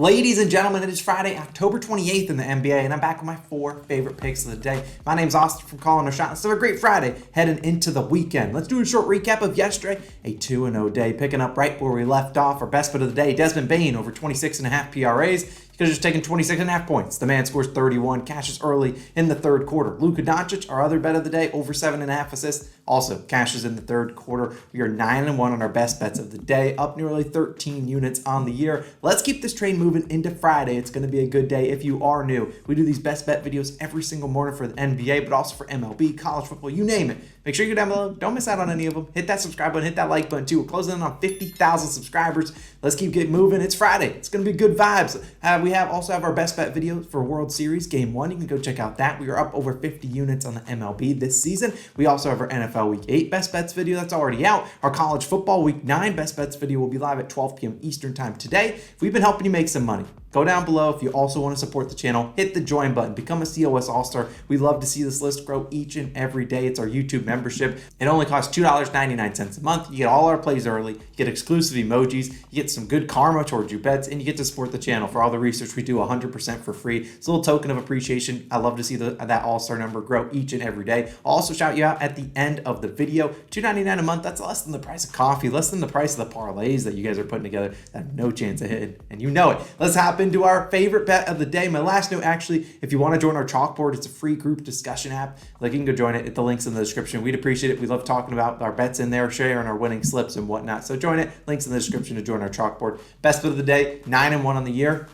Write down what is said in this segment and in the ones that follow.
Ladies and gentlemen, it is Friday, October 28th in the NBA, and I'm back with my 4 favorite picks of the day. My name's Austin from Calling a Shot. Let's have a great Friday heading into the weekend. Let's do a short recap of yesterday, a 2-0 day, picking up right where we left off. Our best bet of the day, Desmond Bane over 26.5 PRAs. He could have just taken 26.5 points. The man scores 31, cashes early in the third quarter. Luka Doncic, our other bet of the day, over 7.5 assists, also cashes in the third quarter. We are 9-1 on our best bets of the day, up nearly 13 units on the year. Let's keep this train moving into Friday. It's going to be a good day if you are new. We do these best bet videos every single morning for the NBA, but also for MLB, college football, you name it. Make sure you go down below. Don't miss out on any of them. Hit that subscribe button, hit that like button too. We're closing in on 50,000 subscribers. Let's keep getting moving. It's Friday. It's going to be good vibes. We also have our best bet video for World Series Game 1. You can go check out that. We are up over 50 units on the MLB this season. We also have our NFL Week 8 best bets video that's already out. Our college football Week 9 best bets video will be live at 12 p.m. Eastern time today. If we've been helping you make some money, go down below. If you also want to support the channel, hit the join button. Become a COS All-Star. We love to see this list grow each and every day. It's our YouTube membership. It only costs $2.99 a month. You get all our plays early. You get exclusive emojis. You get some good karma towards your bets, and you get to support the channel for all the research we do 100% for free. It's a little token of appreciation. I love to see that All-Star number grow each and every day. I'll also shout you out at the end of the video. $2.99 a month. That's less than the price of coffee, less than the price of the parlays that you guys are putting together that have no chance of hitting, and you know it. Let's hop into our favorite bet of the day. My last note, actually, if you want to join our chalkboard, it's a free group discussion app. You can go join it at the links in the description. We'd appreciate it. We love talking about our bets in there, sharing our winning slips and whatnot. So join it. Links in the description to join our chalkboard. Best bet of the day, 9-1 on the year.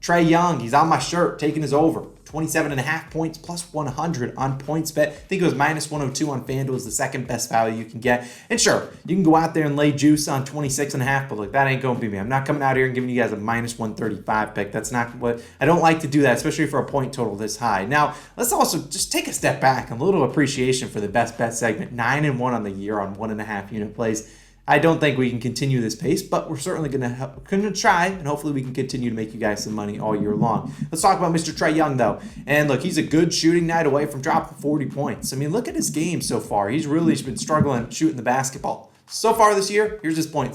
Trey Young, he's on my shirt, taking his over. 27.5 points plus 100 on PointsBet. I think it was minus 102 on FanDuel is the second best value you can get. And sure, you can go out there and lay juice on 26.5, but look, that ain't going to be me. I'm not coming out here and giving you guys a minus 135 pick. That's not what, I don't like to do that, especially for a point total this high. Now, let's also just take a step back and a little appreciation for the best bet segment. 9-1 on the year on 1.5 unit plays. I don't think we can continue this pace, but we're certainly going to try, and hopefully we can continue to make you guys some money all year long. Let's talk about Mr. Trey Young, though. And look, he's a good shooting night away from dropping 40 points. I mean, look at his game so far. He's really been struggling shooting the basketball. So far this year, here's his point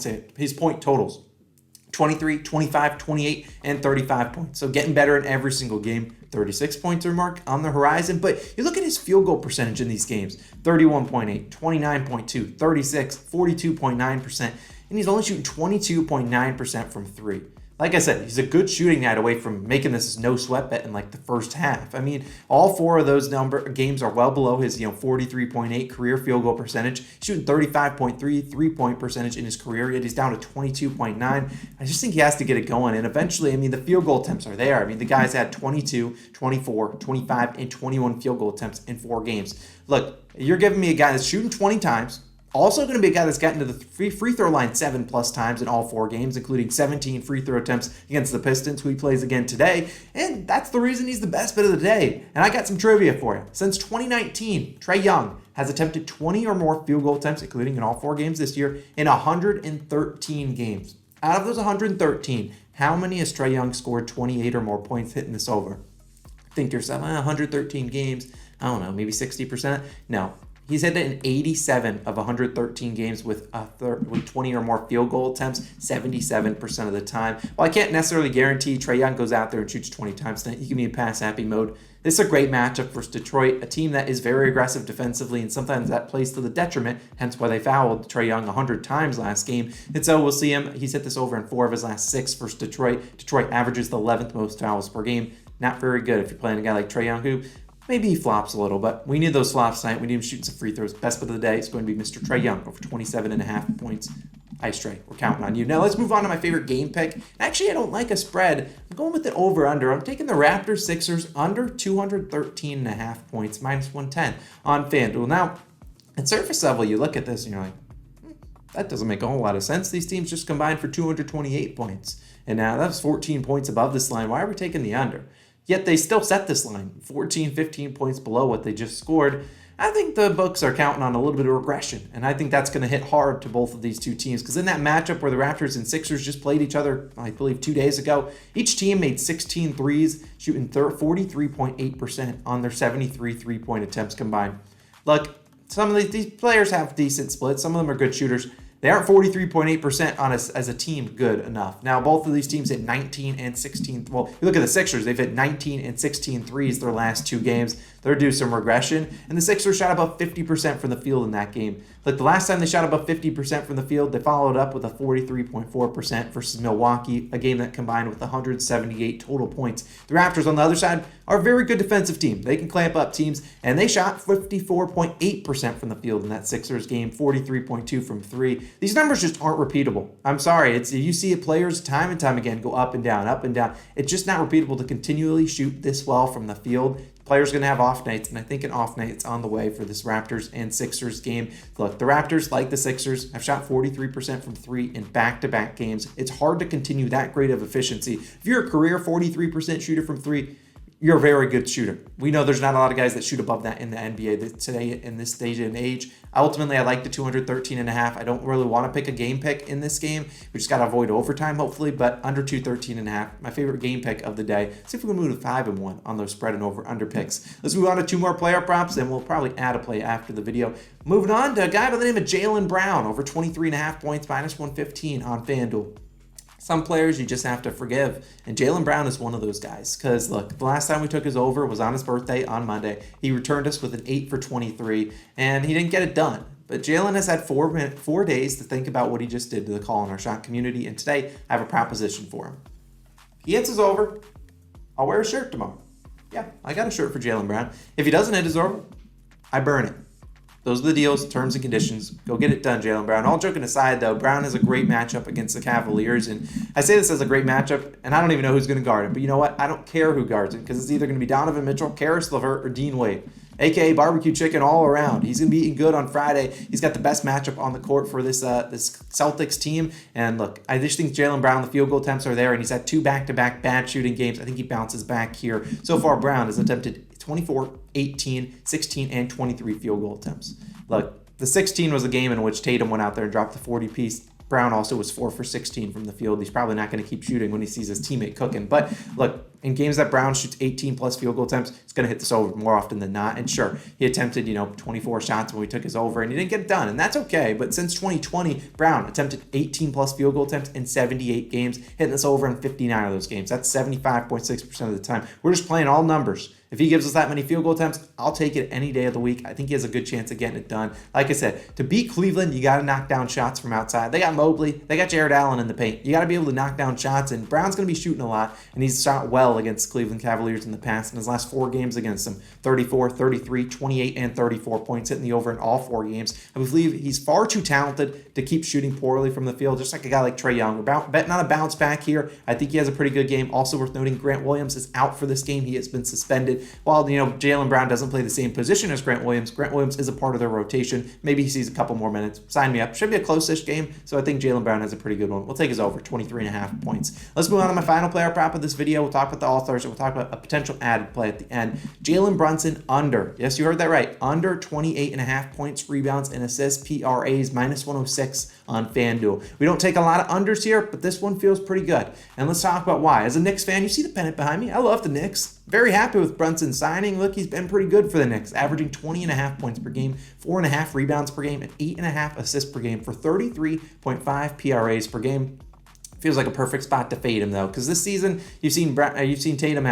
totals. 23, 25, 28, and 35 points. So getting better in every single game. 36 points or mark on the horizon. But you look at his field goal percentage in these games. 31.8, 29.2, 36, 42.9%. And he's only shooting 22.9% from 3. Like I said, he's a good shooting night away from making this no sweat bet in like the first half. I mean, all 4 of those games are well below his 43.8 career field goal percentage, shooting 35.3 3-point percentage in his career, yet he's down to 22.9. I just think he has to get it going, and eventually, I mean, the field goal attempts are there. I mean, the guy's had 22, 24, 25, and 21 field goal attempts in 4 games. Look, you're giving me a guy that's shooting 20 times, also going to be a guy that's gotten to the free throw line 7+ times in all 4 games, including 17 free throw attempts against the Pistons, who he plays again today. And that's the reason he's the best bet of the day. And I got some trivia for you. Since 2019, Trey Young has attempted 20 or more field goal attempts, including in all 4 games this year, in 113 games. Out of those 113, how many has Trey Young scored 28 or more points hitting this over? Think to yourself, 113 games, I don't know, maybe 60%? No. He's hit it in 87 of 113 games with 20 or more field goal attempts, 77% of the time. While I can't necessarily guarantee Trey Young goes out there and shoots 20 times tonight, he can be in pass-happy mode. This is a great matchup for Detroit, a team that is very aggressive defensively, and sometimes that plays to the detriment, hence why they fouled Trey Young 100 times last game. And so we'll see him. He's hit this over in 4 of his last 6 versus Detroit. Detroit averages the 11th most fouls per game. Not very good if you're playing a guy like Trey Young, who maybe he flops a little, but we need those flops tonight. We need him shooting some free throws. Best bet of the day is going to be Mr. Trey Young over 27.5 points. Ice Trey, we're counting on you. Now let's move on to my favorite game pick. Actually, I don't like a spread. I'm going with the over-under. I'm taking the Raptors Sixers under 213.5 points, minus 110 on FanDuel. Now, at surface level, you look at this and you're like, that doesn't make a whole lot of sense. These teams just combined for 228 points. And now that's 14 points above this line. Why are we taking the under? Yet they still set this line 14, 15 points below what they just scored. I think the books are counting on a little bit of regression, and I think that's going to hit hard to both of these two teams, because in that matchup where the Raptors and Sixers just played each other, I believe 2 days ago, each team made 16 threes, shooting 43.8% on their 73 three-point attempts combined. Look, some of these players have decent splits. Some of them are good shooters. They aren't 43.8% on us as a team good enough. Now, both of these teams hit 19 and 16. Well, you look at the Sixers, they've hit 19 and 16 threes their last 2 games. They're due some regression. And the Sixers shot above 50% from the field in that game. Like the last time they shot above 50% from the field, they followed up with a 43.4% versus Milwaukee, a game that combined with 178 total points. The Raptors, on the other side, are a very good defensive team. They can clamp up teams, and they shot 54.8% from the field in that Sixers game, 43.2 from 3. These numbers just aren't repeatable. I'm sorry. You see players time and time again go up and down, up and down. It's just not repeatable to continually shoot this well from the field. Players going to have off nights, and I think an off night's on the way for this Raptors and Sixers game. Look, the Raptors, like the Sixers, have shot 43% from 3 in back-to-back games. It's hard to continue that great of efficiency. If you're a career 43% shooter from 3, you're a very good shooter. We know there's not a lot of guys that shoot above that in the NBA today in this stage and age. Ultimately, I like the 213.5. I don't really want to pick a game pick in this game. We just got to avoid overtime, hopefully, but under 213.5. My favorite game pick of the day. See if we can move to 5-1 on those spread and over under picks. Let's move on to 2 more player props, and we'll probably add a play after the video. Moving on to a guy by the name of Jalen Brown, over 23.5 points, minus 115 on FanDuel. Some players you just have to forgive, and Jalen Brown is one of those guys. Because, look, the last time we took his over was on his birthday on Monday. He returned us with an 8 for 23, and he didn't get it done. But Jalen has had 4 days to think about what he just did to the Call on Our Shot community, and today I have a proposition for him. If he hits his over, I'll wear a shirt tomorrow. Yeah, I got a shirt for Jalen Brown. If he doesn't hit his over, I burn it. Those are the deals, terms, and conditions. Go get it done, Jalen Brown. All joking aside, though, Brown has a great matchup against the Cavaliers. And I say this as a great matchup, and I don't even know who's going to guard him. But you know what? I don't care who guards him, because it's either going to be Donovan Mitchell, Karis LeVert, or Dean Wade, a.k.a. barbecue chicken all around. He's going to be eating good on Friday. He's got the best matchup on the court for this Celtics team. And look, I just think Jalen Brown, the field goal attempts are there, and he's had 2 back-to-back bad shooting games. I think he bounces back here. So far, Brown has attempted 24, 18, 16, and 23 field goal attempts. Look, the 16 was a game in which Tatum went out there and dropped the 40-piece. Brown also was 4 for 16 from the field. He's probably not going to keep shooting when he sees his teammate cooking. But look, in games that Brown shoots 18-plus field goal attempts, he's going to hit this over more often than not. And sure, he attempted, 24 shots when we took his over, and he didn't get it done. And that's okay. But since 2020, Brown attempted 18-plus field goal attempts in 78 games, hitting this over in 59 of those games. That's 75.6% of the time. We're just playing all numbers. If he gives us that many field goal attempts, I'll take it any day of the week. I think he has a good chance of getting it done. Like I said, to beat Cleveland, you got to knock down shots from outside. They got Mobley. They got Jared Allen in the paint. You got to be able to knock down shots, and Brown's going to be shooting a lot, and he's shot well against Cleveland Cavaliers in the past. In his last 4 games against them, 34, 33, 28, and 34 points, hitting the over in all 4 games. I believe he's far too talented to keep shooting poorly from the field, just like a guy like Trey Young. We're betting on a bounce back here. I think he has a pretty good game. Also worth noting, Grant Williams is out for this game. He has been suspended. While, Jalen Brown doesn't play the same position as Grant Williams. Grant Williams is a part of their rotation. Maybe he sees a couple more minutes. Sign me up. Should be a close-ish game, so I think Jalen Brown has a pretty good one. We'll take his over, 23.5 points. Let's move on to my final player prop of this video. We'll talk about the All-Stars, and we'll talk about a potential added play at the end. Jalen Brunson under. Yes, you heard that right. Under 28.5 points, rebounds, and assists. PRAs, minus 106 on FanDuel. We don't take a lot of unders here, but this one feels pretty good. And let's talk about why. As a Knicks fan, you see the pennant behind me. I love the Knicks. Very happy with Brunson signing. Look, he's been pretty good for the Knicks, averaging 20.5 points per game, 4.5 rebounds per game, and 8.5 assists per game for 33.5 PRAs per game. Feels like a perfect spot to fade him, though, because this season you've seen Brunson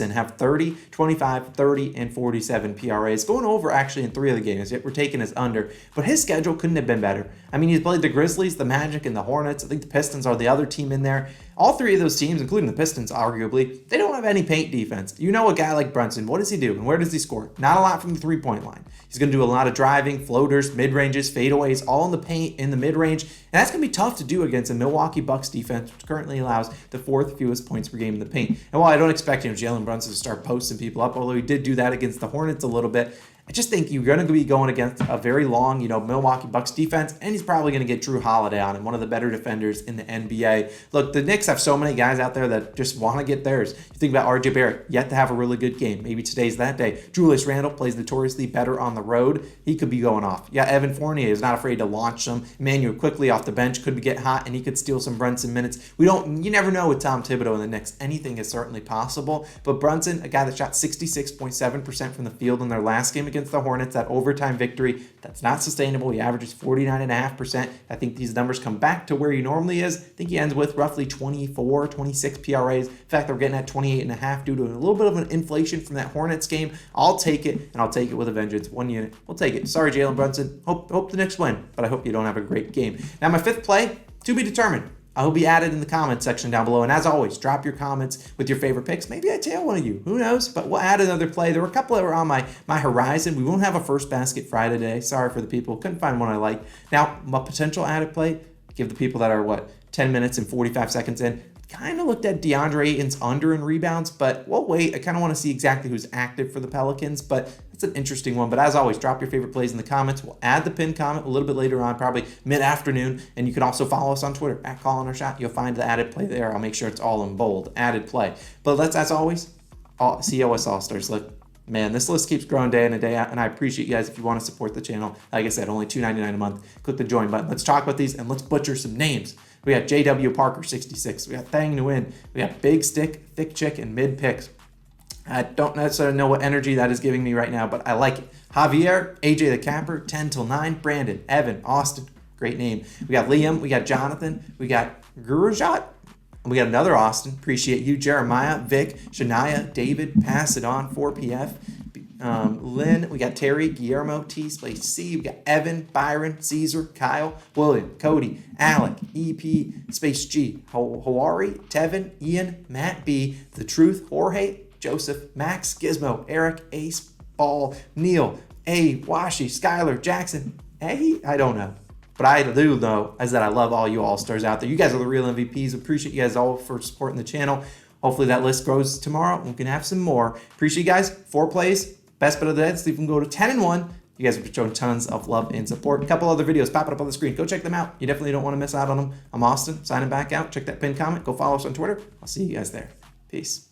have 30, 25, 30, and 47 PRAs, going over actually in 3 of the games. Yet we're taking his under, but his schedule couldn't have been better. I mean, he's played the Grizzlies, the Magic, and the Hornets. I think the Pistons are the other team in there. All 3 of those teams, including the Pistons, arguably, they don't have any paint defense. You know a guy like Brunson, what does he do, and where does he score? Not a lot from the three-point line. He's going to do a lot of driving, floaters, mid-ranges, fadeaways, all in the paint, in the mid-range, and that's going to be tough to do against a Milwaukee Bucks defense, which currently allows the 4th fewest points per game in the paint. And while I don't expect Jalen Brunson to start posting people up, although he did do that against the Hornets a little bit, I just think you're going to be going against a very long, Milwaukee Bucks defense, and he's probably going to get Drew Holiday on him, one of the better defenders in the NBA. Look, the Knicks have so many guys out there that just want to get theirs. You think about RJ Barrett, yet to have a really good game. Maybe today's that day. Julius Randle plays notoriously better on the road. He could be going off. Yeah, Evan Fournier is not afraid to launch some. Emmanuel quickly off the bench could get hot, and he could steal some Brunson minutes. You never know with Tom Thibodeau and the Knicks. Anything is certainly possible. But Brunson, a guy that shot 66.7% from the field in their last game against against the Hornets, that overtime victory. That's not sustainable. He averages 49.5%. I think these numbers come back to where he normally is. I think he ends with roughly 24, 26 PRAs. In fact, they're getting at 28.5 due to a little bit of an inflation from that Hornets game. I'll take it, and I'll take it with a vengeance. 1 unit. We'll take it. Sorry, Jalen Brunson. Hope the Knicks win, but I hope you don't have a great game. Now, my fifth play, to be determined. I will be added in the comments section down below. And as always, drop your comments with your favorite picks. Maybe I tail one of you. Who knows? But we'll add another play. There were a couple that were on my horizon. We won't have a first basket Friday today. Sorry for the people. Couldn't find one I like. Now, my potential added play, give the people that are, 10 minutes and 45 seconds in. Kind of looked at DeAndre Ayton's under in rebounds, but we'll wait. I kind of want to see exactly who's active for the Pelicans, but it's an interesting one. But as always, drop your favorite plays in the comments. We'll add the pinned comment a little bit later on, probably mid-afternoon, and you can also follow us on Twitter, @CallinOurShot. You'll find the added play there. I'll make sure it's all in bold, added play. But let's, as always, COS All-Stars. Look, man, this list keeps growing day in and day out, and I appreciate you guys if you want to support the channel. Like I said, only $2.99 a month. Click the join button. Let's talk about these, and let's butcher some names. We got JW Parker, 66. We got Thang Nguyen. We got Big Stick, Thick Chick, and Mid Picks. I don't necessarily know what energy that is giving me right now, but I like it. Javier, AJ the Capper, 10 till 9. Brandon, Evan, Austin. Great name. We got Liam. We got Jonathan. We got Gurujat. We got another Austin. Appreciate you. Jeremiah, Vic, Shania, David, Pass It On, 4PF. Lynn, we got Terry, Guillermo, T, Space C, we got Evan, Byron, Caesar, Kyle, William, Cody, Alec, EP, Space G, Hawari, Tevin, Ian, Matt B, The Truth, Jorge, Joseph, Max, Gizmo, Eric, Ace, Ball, Neil, A, Washi, Skylar, Jackson, I don't know. But I do know is that I love all you all-stars out there. You guys are the real MVPs. Appreciate you guys all for supporting the channel. Hopefully that list grows tomorrow, and we can have some more. Appreciate you guys. 4 plays. Best bet of the day. Let's see if we can go to 10-1. You guys have shown tons of love and support. A couple other videos popping up on the screen. Go check them out. You definitely don't want to miss out on them. I'm Austin, signing back out. Check that pinned comment. Go follow us on Twitter. I'll see you guys there. Peace.